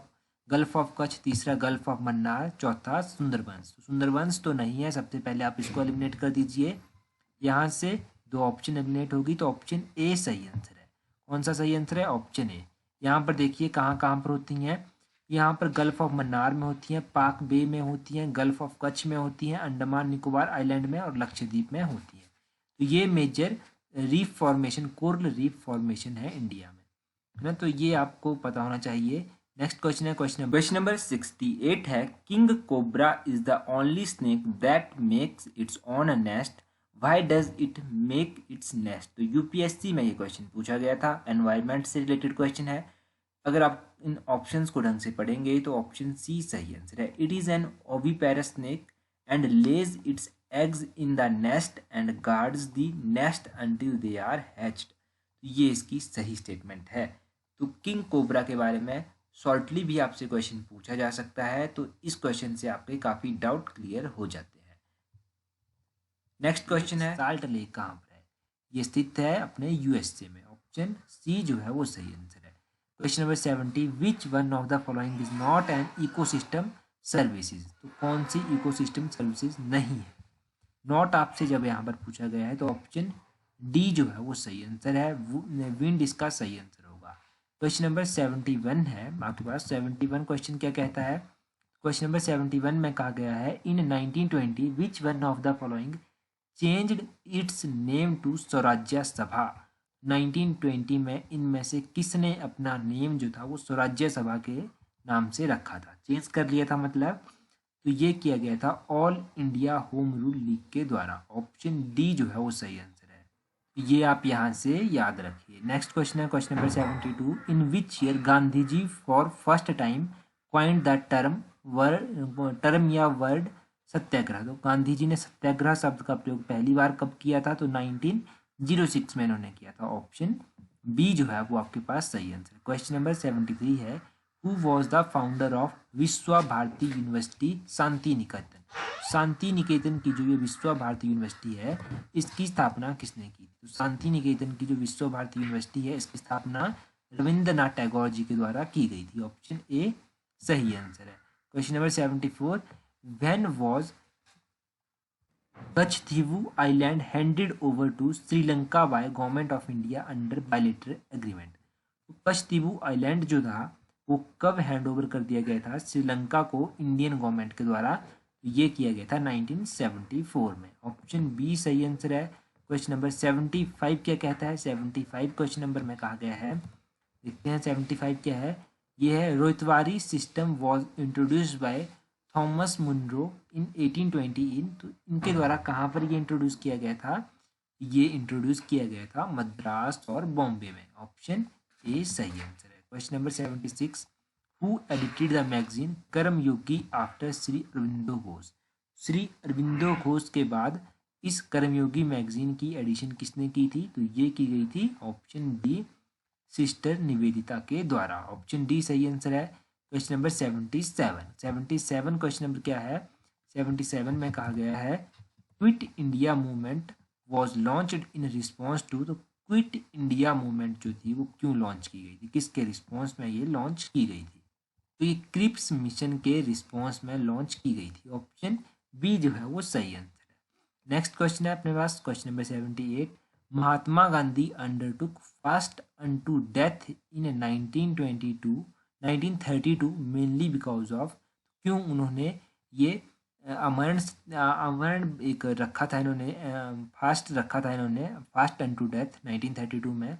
गल्फ ऑफ कच्छ, तीसरा गल्फ ऑफ मन्नार, चौथा सुंदरबंस। सुंदरबंस तो नहीं है, सबसे पहले आप इसको एलिमिनेट कर दीजिए। यहाँ से 2 ऑप्शन एलिमिनेट होगी तो ऑप्शन ए सही आंसर है। कौन सा सही आंसर है? ऑप्शन ए। यहाँ पर देखिए कहाँ कहाँ पर होती हैं। यहाँ पर गल्फ ऑफ मन्नार में होती हैं, पाक बे में होती हैं, गल्फ ऑफ कच्छ में होती हैं, अंडमान निकोबार आइलैंड में और लक्षद्वीप में होती हैं। तो ये major reef formation, coral reef formation है इंडिया में, है ना। तो ये आपको पता होना चाहिए। नेक्स्ट क्वेश्चन है क्वेश्चन नंबर 68 है king cobra is the only snake that makes its own nest, why does it make its nest? तो यूपीएससी में ये क्वेश्चन पूछा गया था, एनवायरनमेंट से रिलेटेड क्वेश्चन है। अगर आप इन ऑप्शंस को ढंग से पढ़ेंगे तो ऑप्शन सी सही आंसर है। It is an oviparous snake and lays its eggs in the nest and guards the nest until they are hatched. ये इसकी सही स्टेटमेंट है। तो किंग कोबरा के बारे में शॉर्टली भी आपसे क्वेश्चन पूछा जा सकता है, तो इस क्वेश्चन से आपके काफ़ी डाउट क्लियर हो जाते हैं। नेक्स्ट क्वेश्चन है साल्ट लेक कहाँ पर है? ये स्थित है अपने यूएसए में। ऑप्शन सी जो है वो सही आंसर है। Question number 70, which one of the following is not an ecosystem services? तो कौन सी इकोसिस्टम सर्विसेज नहीं है? नॉट आपसे जब यहाँ पर पूछा गया है तो ऑप्शन डी जो है वो सही आंसर है। विंड इसका सही आंसर होगा। क्वेश्चन नंबर 71 है आपके पास। 71 क्वेश्चन क्या कहता है? क्वेश्चन नंबर 71 में कहा गया है in 1920 which one of the following changed its name to Swarajya Sabha? 1920 में इनमें से किसने अपना नेम जो था वो स्वराज्य सभा के नाम से रखा था, चेंज कर लिया था मतलब? तो ये किया गया था all India home rule league के द्वारा। ऑप्शन डी जो है वो सही आंसर है। ये आप यहाँ से याद रखिए। नेक्स्ट क्वेश्चन है question number 72, in which year Gandhi ji for first time coined the term या वर्ड सत्याग्रह? तो गांधी जी ने सत्याग्रह शब्द का प्रयोग पहली बार कब किया था? तो 1906 में इन्होंने किया था। ऑप्शन बी जो है वो आपके पास सही आंसर। क्वेश्चन नंबर 73 है who was the founder of विश्व भारती यूनिवर्सिटी शांति निकेतन? शांति निकेतन की जो ये विश्व भारती यूनिवर्सिटी है इसकी स्थापना किसने की? तो शांति निकेतन की जो विश्व भारती यूनिवर्सिटी है इसकी स्थापना रविंद्रनाथ टैगोर जी के द्वारा की गई थी। ऑप्शन ए सही आंसर है। Question number 74, when was Katchatheevu island handed over to Sri Lanka by government of India under bilateral agreement? तो कच्छतीवु आइलैंड जो था वो कब हैंड ओवर कर दिया गया था श्रीलंका को इंडियन गवर्नमेंट के द्वारा? ये किया गया था 1974 में। ऑप्शन बी सही आंसर है। क्वेश्चन नंबर 75 क्या कहता है? 75 क्वेश्चन नंबर में कहा गया है, देखते हैं 75 क्या है। ये है ryotwari system was introduced by Thomas Munro in 1820 in. तो इनके द्वारा कहाँ पर ये इंट्रोड्यूस किया गया था? ये इंट्रोड्यूस किया गया था मद्रास और बॉम्बे में। ऑप्शन ए सही आंसर है। Question number 76, who edited the magazine Karmayogi after Shri Aurobindo Ghosh? Shri Aurobindo Ghosh के बाद इस कर्मयोगी मैगजीन की एडिशन किसने की थी? तो ये की गई थी ऑप्शन डी सिस्टर निवेदिता के द्वारा। ऑप्शन डी सही आंसर है। क्वेश्चन नंबर 77 क्वेश्चन नंबर क्या है? 77 में कहा गया है quit India movement was launched in response to. तो क्विट इंडिया मूवमेंट जो थी वो क्यों लॉन्च की गई थी, किसके रिस्पॉन्स में ये लॉन्च की गई थी? तो ये क्रिप्स मिशन के रिस्पॉन्स में लॉन्च की गई थी। ऑप्शन बी जो है वो सही आंसर है। नेक्स्ट क्वेश्चन है अपने पास question number 78, Mahatma Gandhi undertook fast unto death in 1932 mainly because of? क्यों उन्होंने ये अमरण एक रखा था इन्होंने, फास्ट रखा था इन्होंने, फास्ट अनटू डेथ 1932 में।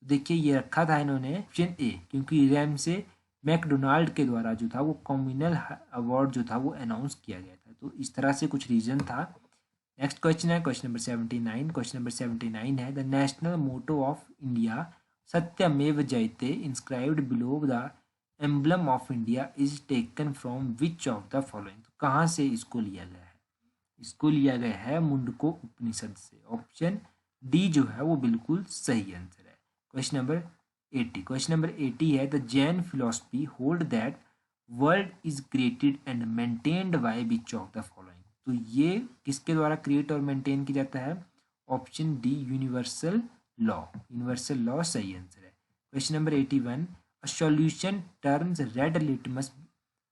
देखिए ये रखा था इन्होंने ऑप्शन ए, क्योंकि रैम से मैकडोनाल्ड के द्वारा जो था वो कम्युनल अवार्ड जो था वो अनाउंस किया गया था। तो इस तरह से कुछ रीजन था। नेक्स्ट क्वेश्चन है क्वेश्चन नंबर 79। क्वेश्चन नंबर 79 है, the national motto of India Satyameva Jayate inscribed below the emblem of India is taken from which of the following. तो कहाँ से इसको लिया गया है? इसको लिया गया है मुंडको उपनिषद से। ऑप्शन डी जो है वो बिल्कुल सही आंसर है। Question number 80। क्वेश्चन नंबर 80 है, the Jain philosophy hold that world is created and maintained by which of the following. तो ये किसके द्वारा क्रिएट और मेंटेन किया जाता है? Option D universal law. Universal law सही आंसर है। Question number 81, a solution turns red litmus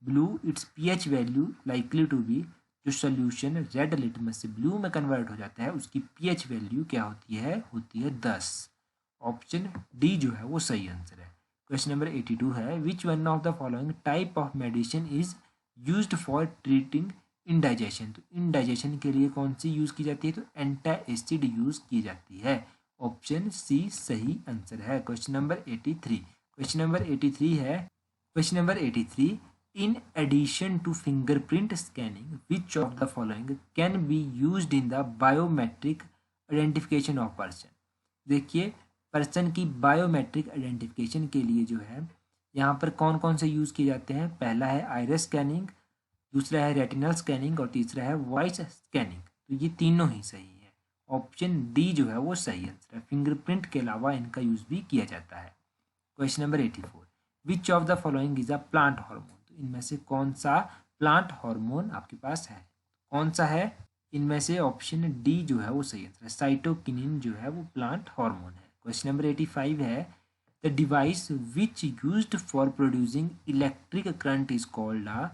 blue its pH value likely to be। जो सोल्यूशन रेड लिटमस से ब्लू में कन्वर्ट हो जाता है उसकी पीएच वैल्यू क्या होती है? होती है 10। ऑप्शन डी जो है वो सही आंसर है। क्वेश्चन नंबर 82 है, which one of the following type of medicine is used for treating indigestion. तो इंडाइजेशन के लिए कौन सी यूज की जाती है? तो एंटी एसिड यूज की जाती है। ऑप्शन सी सही आंसर है। Question number 83। क्वेश्चन नंबर 83 है, question number 83, in addition to fingerprint scanning which of the following can be used in the biometric identification of person. देखिए पर्सन की बायोमेट्रिक आइडेंटिफिकेशन के लिए जो है यहाँ पर कौन कौन से यूज़ किए जाते हैं? पहला है आइरिस स्कैनिंग, दूसरा है रेटिनल स्कैनिंग और तीसरा है वॉइस स्कैनिंग। तो ये तीनों ही सही है। ऑप्शन डी जो है वो सही आंसर है। फिंगरप्रिंट के अलावा इनका यूज़ भी किया जाता है। Question number 84, which of the following is a plant hormone. तो इनमें से कौन सा प्लांट हार्मोन आपके पास है? कौन सा है? इनमें से ऑप्शन डी जो है वो सही आंसर है। साइटोकिनिन जो है वो प्लांट हार्मोन है। क्वेश्चन नंबर 85 है, the device which used for producing electric current is called a.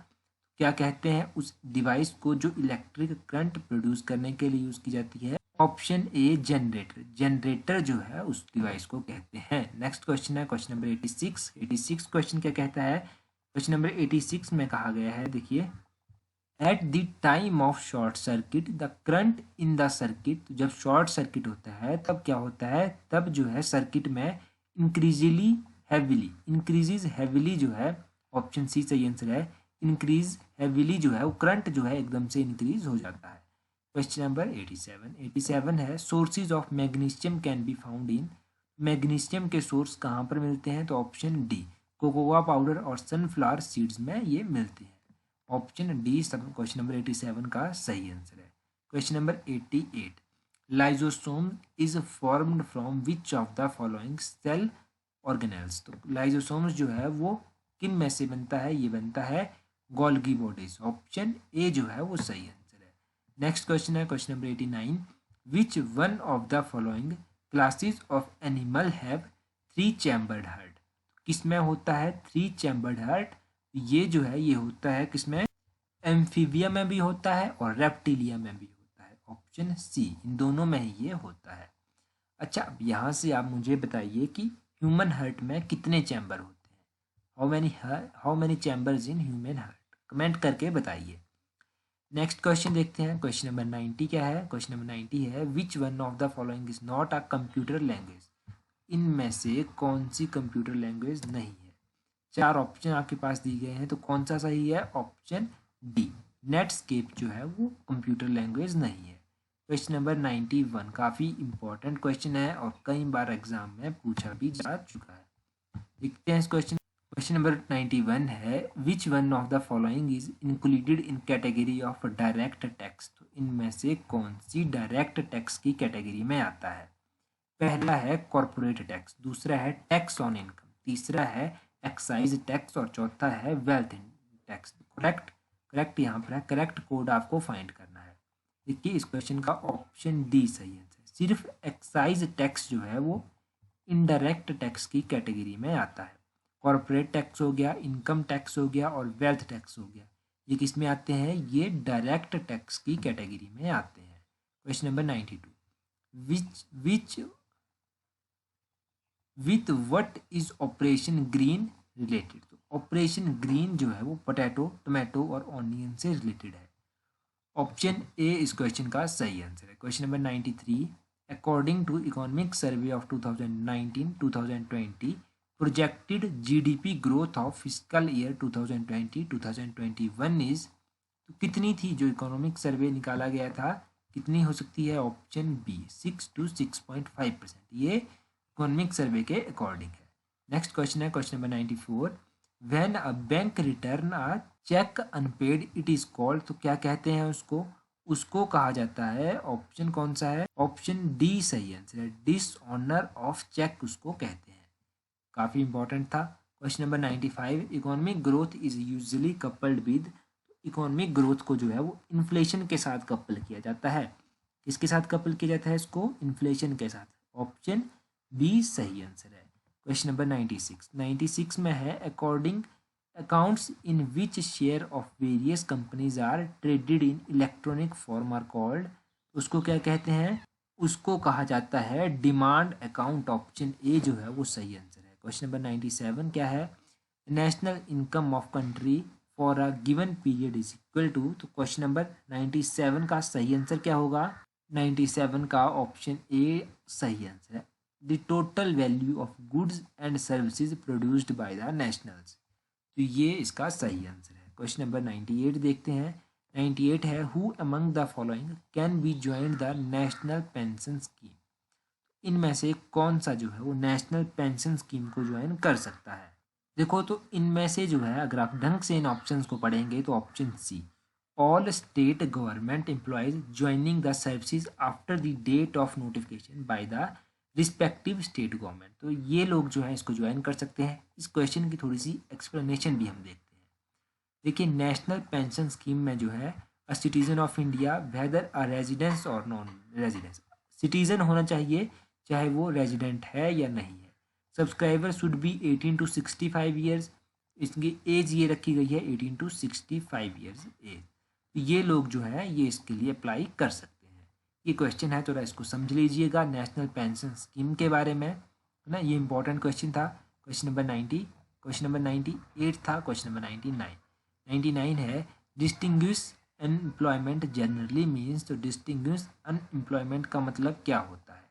क्या कहते हैं उस डिवाइस को जो इलेक्ट्रिक करंट प्रोड्यूस करने के लिए यूज की जाती है? ऑप्शन ए जनरेटर। जनरेटर जो है उस डिवाइस को कहते हैं। नेक्स्ट क्वेश्चन है क्वेश्चन नंबर 86। 86 क्वेश्चन क्या कहता है? क्वेश्चन नंबर 86 में कहा गया है, देखिए, at the time of short circuit the current in the circuit. जब शॉर्ट सर्किट होता है तब क्या होता है? तब जो है सर्किट में इंक्रीजिली हैविली, इंक्रीजेज हैविली जो है, ऑप्शन सी सही आंसर है। इंक्रीज हैविली जो है वो करंट जो है एकदम से इंक्रीज हो जाता है। Question number 87। 87 है, sources of magnesium can be found in. Magnesium के सोर्स कहाँ पर मिलते हैं? तो ऑप्शन डी कोकोआ पाउडर और सनफ्लावर सीड्स में ये मिलते हैं। ऑप्शन डी सब क्वेश्चन नंबर 87 का सही आंसर है। Question number 88, lysosome is formed from which of the following cell organelles. तो लाइजोसोम्स जो है वो किन में से बनता है? ये बनता है गोल्गी बॉडीज। ऑप्शन ए जो है वो सही आंसर है। नेक्स्ट क्वेश्चन है question number 89, which one of the following classes of animal have three chambered heart. किसमें होता है थ्री चैम्बर्ड हार्ट? ये जो है ये होता है किसमें? एम्फीबिया में भी होता है और रेप्टिलिया में भी होता है। ऑप्शन सी इन दोनों में ही ये होता है। अच्छा अब यहाँ से आप मुझे बताइए कि ह्यूमन हार्ट में कितने चैम्बर होते हैं? How many chambers in human heart? Comment करके बताइए। नेक्स्ट क्वेश्चन देखते हैं। क्वेश्चन नंबर 90 क्या है? क्वेश्चन नंबर 90 है, which one of the following is not a computer language. इनमें से कौन सी कंप्यूटर लैंग्वेज नहीं है? चार ऑप्शन आपके पास दिए गए हैं, तो कौन सा सही है? ऑप्शन डी नेटस्केप जो है वो कंप्यूटर लैंग्वेज नहीं है। क्वेश्चन नंबर 91 काफ़ी इंपॉर्टेंट क्वेश्चन है और कई बार एग्जाम में पूछा भी जा चुका है। देखते हैं इस क्वेश्चन। क्वेश्चन नंबर 91 है, which one of the following is included in category of direct tax. तो इनमें से कौन सी डायरेक्ट टैक्स की कैटेगरी में आता है? पहला है कॉर्पोरेट टैक्स, दूसरा है टैक्स ऑन इनकम, तीसरा है एक्साइज टैक्स और चौथा है वेल्थ टैक्स। करेक्ट करेक्ट यहाँ पर है, करेक्ट कोड आपको फाइंड करना है। देखिए इस क्वेश्चन का ऑप्शन डी सही आंसर। सिर्फ एक्साइज टैक्स जो है वो इनडायरेक्ट टैक्स की कैटेगरी में आता है। कॉर्पोरेट टैक्स हो गया, इनकम टैक्स हो गया और वेल्थ टैक्स हो गया, ये किस में आते हैं? ये डायरेक्ट टैक्स की कैटेगरी में आते हैं। Question number 92, which with what is operation green related. तो ऑपरेशन ग्रीन जो है वो पोटैटो, टोमेटो और ऑनियन से रिलेटेड है। ऑप्शन ए इस क्वेश्चन का सही आंसर है। Question number 93, according to economic survey of 2019-2020 projected GDP growth of fiscal year 2020-2021 is, तो कितनी थी जो इकोनॉमिक सर्वे निकाला गया था, कितनी हो सकती है? Option B 6 to 6.5%। ये इकोनॉमिक सर्वे के अकॉर्डिंग है। नेक्स्ट क्वेश्चन है question number 94, when a bank return a cheque unpaid it is called, तो क्या कहते हैं उसको? उसको कहा जाता है, ऑप्शन कौन सा है? ऑप्शन डी सही आंसर है, डिसऑनर ऑफ चेक उसको कहते हैं। काफ़ी इंपॉर्टेंट था। Question number 95, economic growth is usually coupled with, economic growth को जो है वो इन्फ्लेशन के साथ कपल किया जाता है। किसके साथ कपल किया जाता है इसको? इन्फ्लेशन के साथ। ऑप्शन बी सही आंसर है। क्वेश्चन नंबर 96 में है, according accounts in which share of various companies are traded in electronic form are called, उसको क्या कहते हैं? उसको कहा जाता है डिमांड अकाउंट। ऑप्शन ए जो है वो सही आंसर है। क्वेश्चन नंबर 97 क्या है? National income of country for a given period is equal to, तो क्वेश्चन नंबर 97 का सही आंसर क्या होगा? 97 का ऑप्शन ए सही आंसर है, the total value of goods and services produced by the nationals, तो ये इसका सही आंसर है। क्वेश्चन नंबर 98 देखते हैं। 98 है, who among the following can B join the national pension scheme, इनमें से कौन सा जो है वो नेशनल पेंशन स्कीम को ज्वाइन कर सकता है? देखो तो इनमें से जो है, अगर आप ढंग से इन ऑप्शंस को पढ़ेंगे तो option C, all state government employees joining the services after the date of notification by the respective state government, तो ये लोग जो है इसको ज्वाइन कर सकते हैं। इस क्वेश्चन की थोड़ी सी एक्सप्लेनेशन भी हम देखते हैं। देखिए, नेशनल पेंशन स्कीम में जो है, a citizen of India weather a residence और नॉन रेजिडेंस, सिटीजन होना चाहिए चाहे वो रेजिडेंट है या नहीं है। Subscriber should be 18 to 65 years, इसकी एज ये रखी गई है 18 to 65 ईयर्स एज, तो ये लोग जो है ये इसके लिए अप्लाई कर सकते हैं। ये क्वेश्चन है, थोड़ा इसको समझ लीजिएगा नेशनल पेंशन स्कीम के बारे में, है ना। ये इंपॉर्टेंट क्वेश्चन था। क्वेश्चन नंबर 90, क्वेश्चन नंबर 98 था। क्वेश्चन नंबर 99 है, डिस्टिंग्विश अनएम्प्लॉयमेंट जनरली मीन्स, तो डिस्टिंग्विश अनएम्प्लॉयमेंट का मतलब क्या होता है?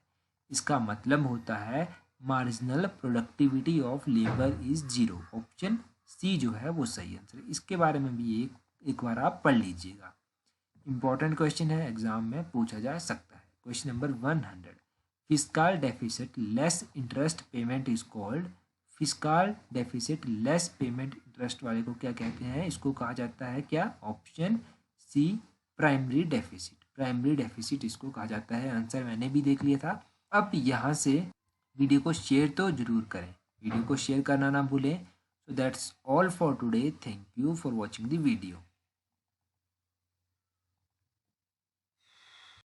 इसका मतलब होता है marginal productivity of labour is zero. Option C जो है वो सही आंसर है। इसके बारे में भी एक बार आप पढ़ लीजिएगा, इंपॉर्टेंट क्वेश्चन है, एग्जाम में पूछा जा सकता है। Question number 100, fiscal deficit less interest payment is called, fiscal deficit less payment interest वाले को क्या कहते हैं? इसको कहा जाता है क्या? Option C, primary deficit. Primary deficit इसको कहा जाता है। आंसर मैंने भी देख लिया था। अब यहाँ से वीडियो को शेयर तो जरूर करें, वीडियो को शेयर करना ना भूलें। So that's all for today, thank you for watching the video.